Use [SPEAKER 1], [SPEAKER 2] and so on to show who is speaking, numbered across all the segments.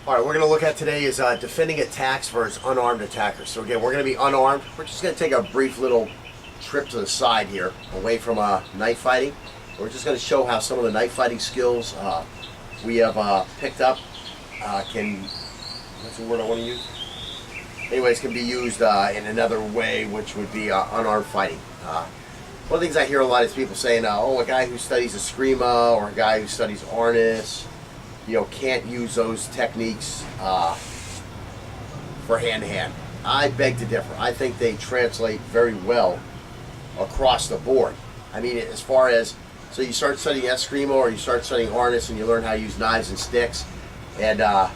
[SPEAKER 1] All right, we're going to look at today is defending attacks versus unarmed attackers. So again, we're going to be unarmed. We're just going to take a brief little trip to the side here, away from knife fighting. We're just going to show how some of the knife fighting skills we have picked up what's the word I want to use? Anyways, can be used in another way, which would be unarmed fighting. One of the things I hear a lot is people saying, oh, a guy who studies Eskrima or a guy who studies Arnis, can't use those techniques for hand-to-hand. I beg to differ. I think they translate very well across the board. I mean, as far as, so you start studying Eskrima or you start studying Arnis and you learn how to use knives and sticks, and now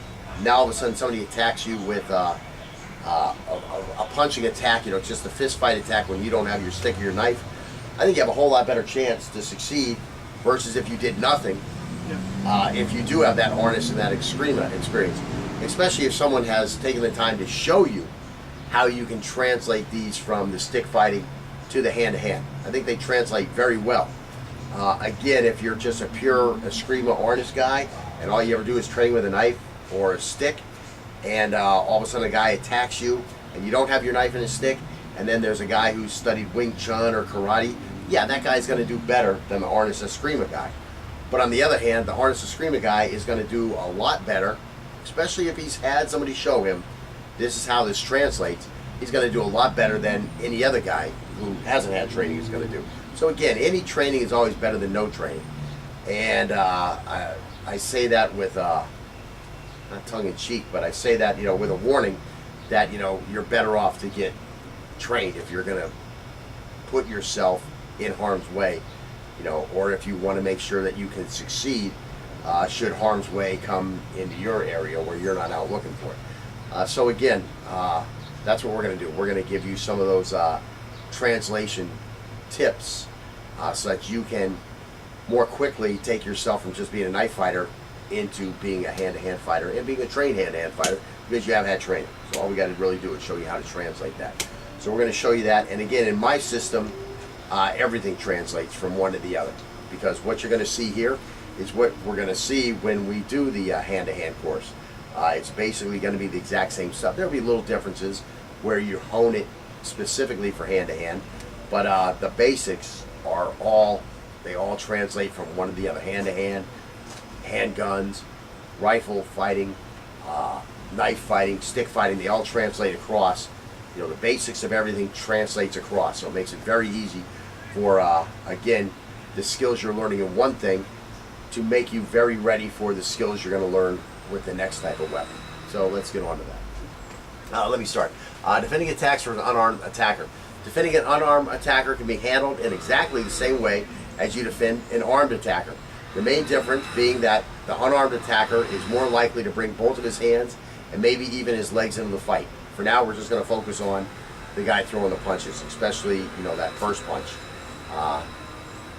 [SPEAKER 1] all of a sudden somebody attacks you with a punching attack, just a fist fight attack when you don't have your stick or your knife. I think you have a whole lot better chance to succeed versus if you did nothing. If you do have that Arnis and that Eskrima experience, especially if someone has taken the time to show you how you can translate these from the stick fighting to the hand-to-hand. I think they translate very well. Again, if you're just a pure Eskrima Arnis guy and all you ever do is train with a knife or a stick, and all of a sudden a guy attacks you and you don't have your knife and a stick, and then there's a guy who's studied Wing Chun or karate, yeah, that guy's going to do better than the Arnis Eskrima guy. But on the other hand, the Arnis Eskrima guy is going to do a lot better, especially if he's had somebody show him this is how this translates. He's going to do a lot better than any other guy who hasn't had training is going to do. So again, any training is always better than no training. And I say that with, not tongue-in-cheek, but I say that, with a warning that, you're better off to get trained if you're going to put yourself in harm's way. Or if you want to make sure that you can succeed should harm's way come into your area where you're not out looking for it. So again, that's what we're going to do. We're going to give you some of those translation tips so that you can more quickly take yourself from just being a knife fighter into being a hand-to-hand fighter and being a trained hand-to-hand fighter because you have had training. So all we got to really do is show you how to translate that. So we're going to show you that. And again, in my system, everything translates from one to the other, because what you're going to see here is what we're going to see when we do the hand-to-hand course. It's basically going to be the exact same stuff. There'll be little differences where you hone it specifically for hand-to-hand, but the basics are all translate from one to the other. Hand-to-hand, handguns, rifle fighting, knife fighting, stick fighting, they all translate across. The basics of everything translates across, so it makes it very easy for, again, the skills you're learning in one thing to make you very ready for the skills you're going to learn with the next type of weapon. So let's get on to that. Let me start. Defending attacks for an unarmed attacker. Defending an unarmed attacker can be handled in exactly the same way as you defend an armed attacker. The main difference being that the unarmed attacker is more likely to bring both of his hands and maybe even his legs into the fight. For now, we're just going to focus on the guy throwing the punches, especially, that first punch.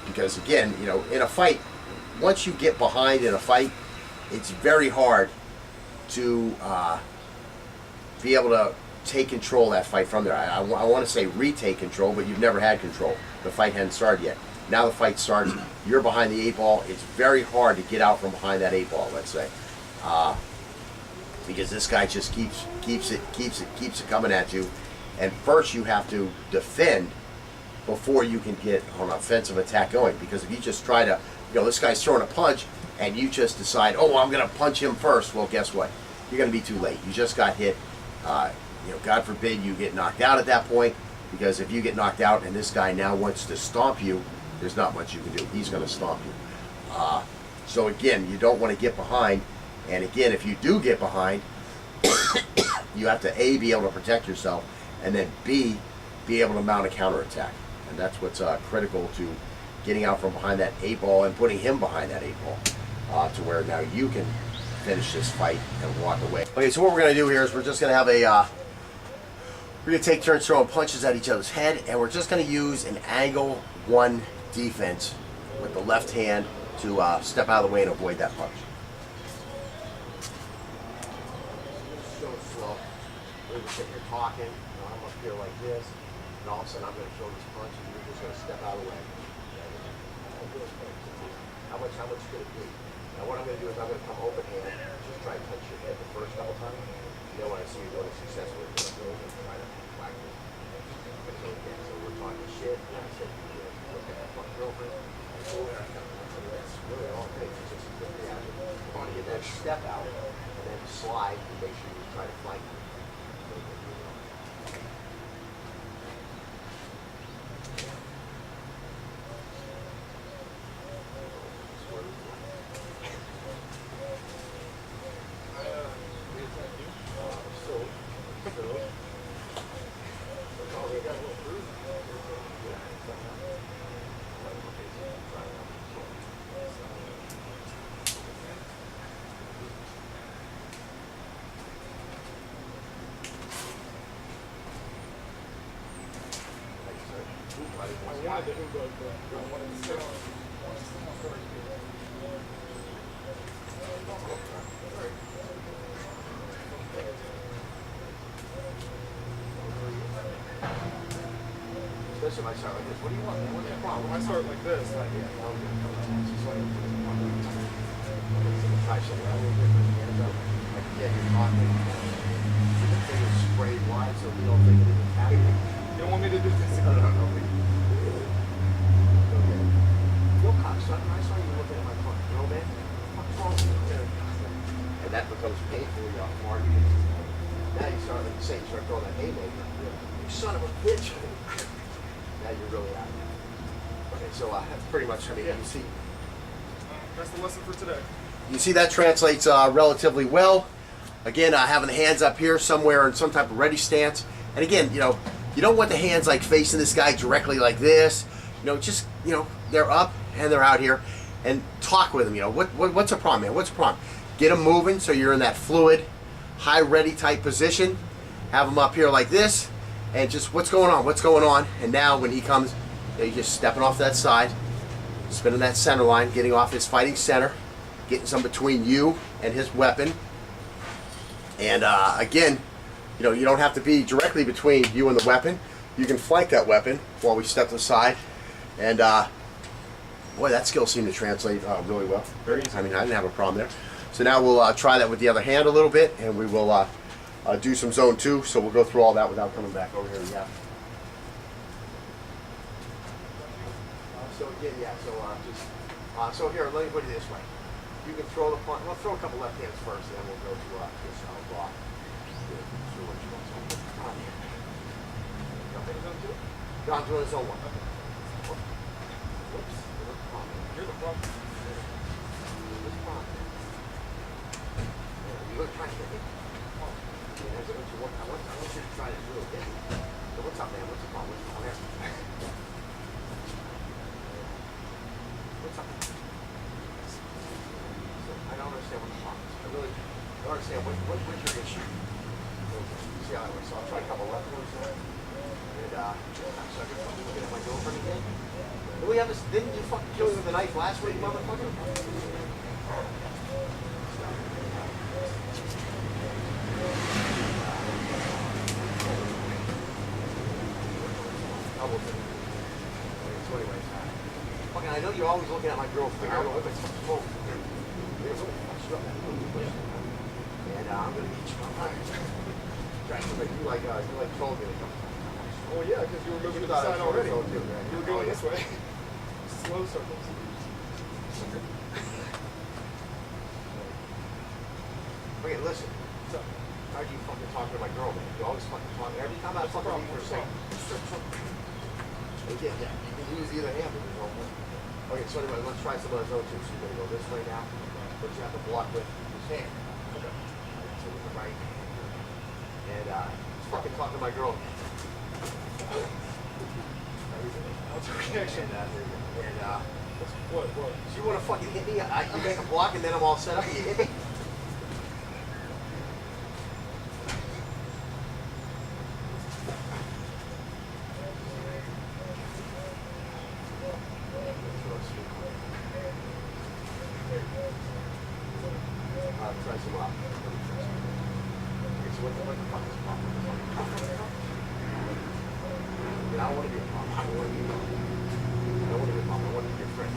[SPEAKER 1] Because again, in a fight, once you get behind in a fight, it's very hard to be able to take control of that fight from there. I want to say retake control, but you've never had control. The fight hadn't started yet. Now the fight starts, you're behind the 8-ball. It's very hard to get out from behind that 8-ball, let's say. Because this guy just keeps it coming at you, and first you have to defend before you can get an offensive attack going. Because if you just try to, this guy's throwing a punch, and you just decide, oh, I'm going to punch him first, well, guess what? You're going to be too late. You just got hit. God forbid you get knocked out at that point, because if you get knocked out and this guy now wants to stomp you, there's not much you can do. He's going to stomp you. So again, you don't want to get behind. And again, if you do get behind, you have to A, be able to protect yourself, and then B, be able to mount a counterattack. And that's what's critical to getting out from behind that 8-ball and putting him behind that 8-ball to where now you can finish this fight and walk away. Okay, so what we're going to do here is we're just going to have we're going to take turns throwing punches at each other's head, and we're just going to use an angle 1 defense with the left hand to step out of the way and avoid that punch. So slow. We're just sitting here talking. I'm up here like this, and all of a sudden I'm going to throw this punch, and you're just going to step out of the way. How much could it be? Now what I'm going to do is I'm going to come open hand, just try to touch your head the first couple times. Then when I see you doing it successfully, I'm going to try to whack it. So again, so we're talking shit, and I said, you look at that fucking girlfriend, and go there, that's really all it takes. It's just a good reaction. You want to get that step out, and then slide, and make sure you try to flank it. Especially if I start like this. What do you want? What's the problem?
[SPEAKER 2] When I start like this,
[SPEAKER 1] Try something out a little bit with your hands up. Like, yeah, you're talking. The thing is sprayed wide so you don't think it is attacking.
[SPEAKER 2] you don't want me to do this?
[SPEAKER 1] No. Yo, cocksucker, I saw you looking at my fucking girl, man. What's wrong with you? And that becomes painfully hard. Now you start, like you say, you start throwing that haymaker. You son of a bitch. Now you're really out. Okay, so that's pretty much, I mean, you see.
[SPEAKER 2] That's the lesson for today.
[SPEAKER 1] You see that translates relatively well. Again, having the hands up here somewhere in some type of ready stance. And again, you know, you don't want the hands like facing this guy directly like this. You know, just, you know, they're up and they're out here. And talk with them, you know, what's the problem, man? What's the problem? Get them moving so you're in that fluid, high ready type position. Have them up here like this. And just, what's going on? What's going on? And now when he comes, you know, you're just stepping off that side, spinning that center line, getting off his fighting center, getting some between you and his weapon. And again, you know, you don't have to be directly between you and the weapon. You can flank that weapon while we step to the side. And boy, that skill seemed to translate really well. Very easy. I mean, I didn't have a problem there. So now we'll try that with the other hand a little bit, and we will do some zone 2. So we'll go through all that without coming back over here. Yeah. So again, yeah. So so here, let me put it this way. You can throw the punch. We'll throw a couple left hands first, and then we'll go to this block. So what you want to do? No, I'm doing zone 1. Whoops.
[SPEAKER 2] You're the problem.
[SPEAKER 1] You look trying to hit me. I want you to try to really hit me. So what's up, man? What's the problem? What's the problem? What's up? I don't understand what the problem is. I really don't understand what's your issue. See how it works. So I'll try a couple left ones there. And so I can fucking look at my girlfriend again. Did we have this? Didn't you fucking kill me with a knife last week, motherfucker? So anyways, fucking, I know you're always looking at my girlfriend. I don't know what it's supposed to be. And I'm gonna beat you. You like told me to come.
[SPEAKER 2] Oh yeah, because you were moving to the side already. You were going this way. Slow circles.
[SPEAKER 1] Okay, listen. So, how do you fucking talk to my girl, man? You always fucking talk. Every time I fucking leave her saying. Okay, yeah, you can use either hand, but there's no point. Okay, so anyway, let's try some of those other two. So you're gonna go this way now, but you have to block with his hand. Okay. So with the right hand. And just fucking talk to my girl.
[SPEAKER 2] What's your reaction?
[SPEAKER 1] What? So you want to fucking hit me? You make a block and then I'm all set up and you hit me? Try some up. Okay, so what the fuck is the problem? I don't want to be a problem. I don't want to be a problem. I don't want to be a problem. I want to be your friend.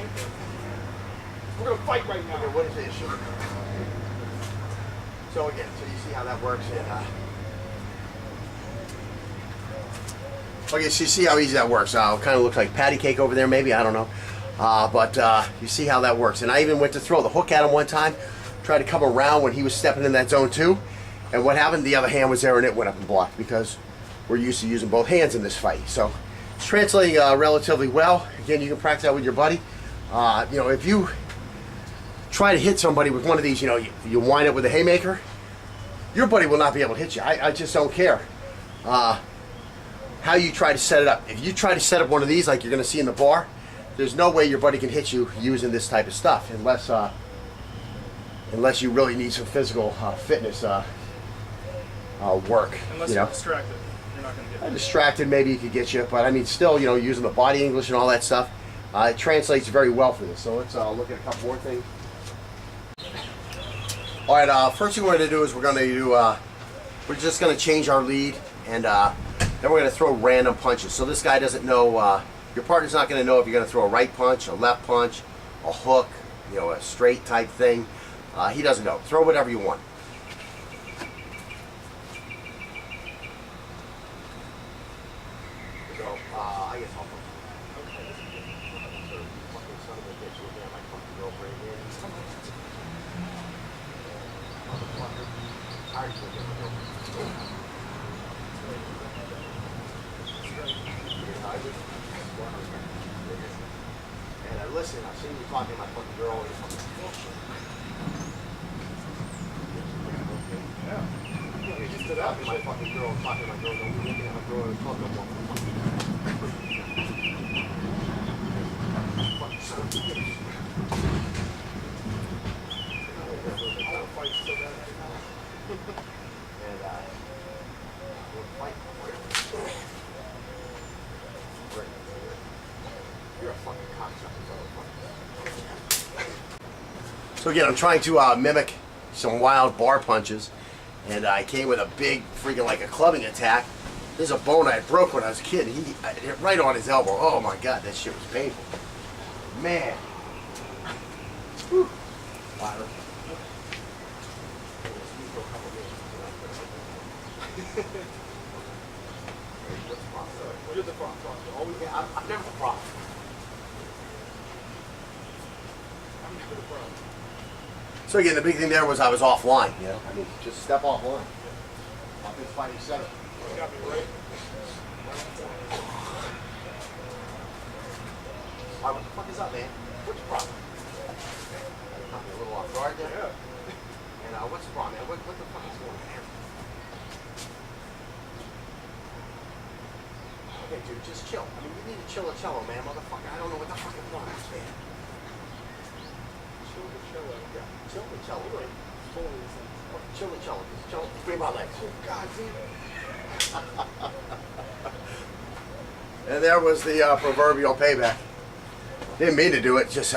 [SPEAKER 2] man. We're gonna fight right now.
[SPEAKER 1] Okay, what is the issue? So again, so you see how that works, and okay, so you see how easy that works. It kind of looks like patty cake over there, maybe, I don't know. But you see how that works. And I even went to throw the hook at him one time, tried to come around when he was stepping in that zone too. And what happened? The other hand was there and it went up and blocked because we're used to using both hands in this fight. So it's translating relatively well. Again, you can practice that with your buddy. You know, if you try to hit somebody with one of these, you know, you wind up with a haymaker, your buddy will not be able to hit you. I just don't care how you try to set it up. If you try to set up one of these like you're going to see in the bar, there's no way your buddy can hit you using this type of stuff unless you really need some physical fitness work.
[SPEAKER 2] Unless you're distracted, you're not going to get it.
[SPEAKER 1] Distracted, maybe he could get you, but I mean, still, you know, using the body English and all that stuff, it translates very well for this. So let's look at a couple more things. All right, first thing we're going to do is we're just going to change our lead, and then we're going to throw random punches. So this guy doesn't know, your partner's not going to know if you're going to throw a right punch, a left punch, a hook, you know, a straight type thing. He doesn't know. Throw whatever you want. So, I guess I'll and listen, I've seen you talking to my fucking girl or something.
[SPEAKER 2] Yeah.
[SPEAKER 1] You just stood up to my fucking girl, talking to my girl, don't be looking at my girl and talking to my fucking son of a bitch.
[SPEAKER 2] I want to fight so bad right now.
[SPEAKER 1] And we'll fight for it. You're a fucking cocksucker, motherfucker. So again, I'm trying to mimic some wild bar punches, and I came with a big freaking like a clubbing attack. There's a bone I broke when I was a kid. I hit right on his elbow. Oh my god, that shit was painful. Man. Whew. Wow.
[SPEAKER 2] You're the front.
[SPEAKER 1] Always, yeah, I'm never the problem.
[SPEAKER 2] I'm never the front.
[SPEAKER 1] So again, the big thing there was I was offline. You know, I mean, just step offline. I've been fighting center.
[SPEAKER 2] You got me right.
[SPEAKER 1] What the fuck is up, man? What's the problem? Caught me a little off guard there.
[SPEAKER 2] Yeah.
[SPEAKER 1] And what's the problem, man? What the fuck is going on here? Okay, dude, just chill. I mean, you need to chill a cello, man, motherfucker. I don't know what the fuck is going on, man.
[SPEAKER 2] Chill the cello.
[SPEAKER 1] Yeah, chill the cello. Right?
[SPEAKER 2] Totally the same.
[SPEAKER 1] Chill the cello. Just chill. Free my legs.
[SPEAKER 2] Oh, God damn it.
[SPEAKER 1] And there was the proverbial payback. Didn't mean to do it. Just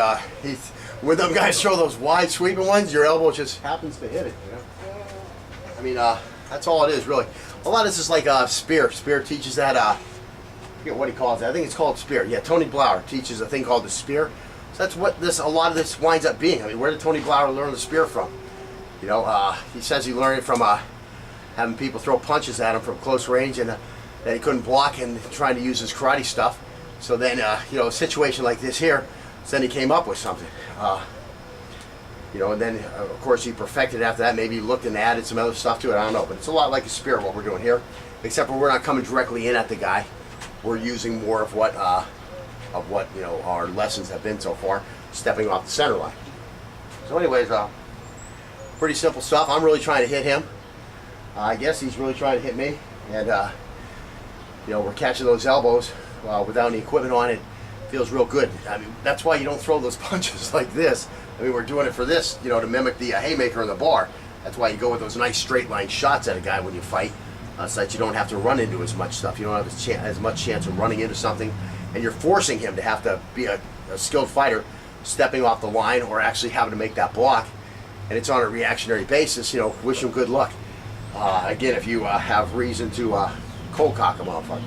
[SPEAKER 1] when them guys throw those wide sweeping ones, your elbow just happens to hit it. You know? I mean, that's all it is, really. A lot of this is like spear. Spear teaches that. I forget what he calls it. I think it's called spear. Yeah, Tony Blauer teaches a thing called the spear. So that's what a lot of this winds up being. I mean, where did Tony Blauer learn the spear from? You know, he says he learned it from having people throw punches at him from close range, and that he couldn't block and trying to use his karate stuff. So then, you know, a situation like this here, so then he came up with something. You know, and then, of course, he perfected it after that. Maybe he looked and added some other stuff to it. I don't know. But it's a lot like a spear, what we're doing here. Except for we're not coming directly in at the guy. We're using more of what you know, our lessons have been so far, stepping off the center line. So anyways, pretty simple stuff. I'm really trying to hit him. I guess he's really trying to hit me. And, you know, we're catching those elbows without any equipment on it. Feels real good. I mean, that's why you don't throw those punches like this. I mean, we're doing it for this, you know, to mimic the haymaker in the bar. That's why you go with those nice straight line shots at a guy when you fight, so that you don't have to run into as much stuff. You don't have as much chance of running into something, and you're forcing him to have to be a skilled fighter, stepping off the line or actually having to make that block. And it's on a reactionary basis. You know, wish him good luck. Again, if you have reason to cold cock a motherfucker.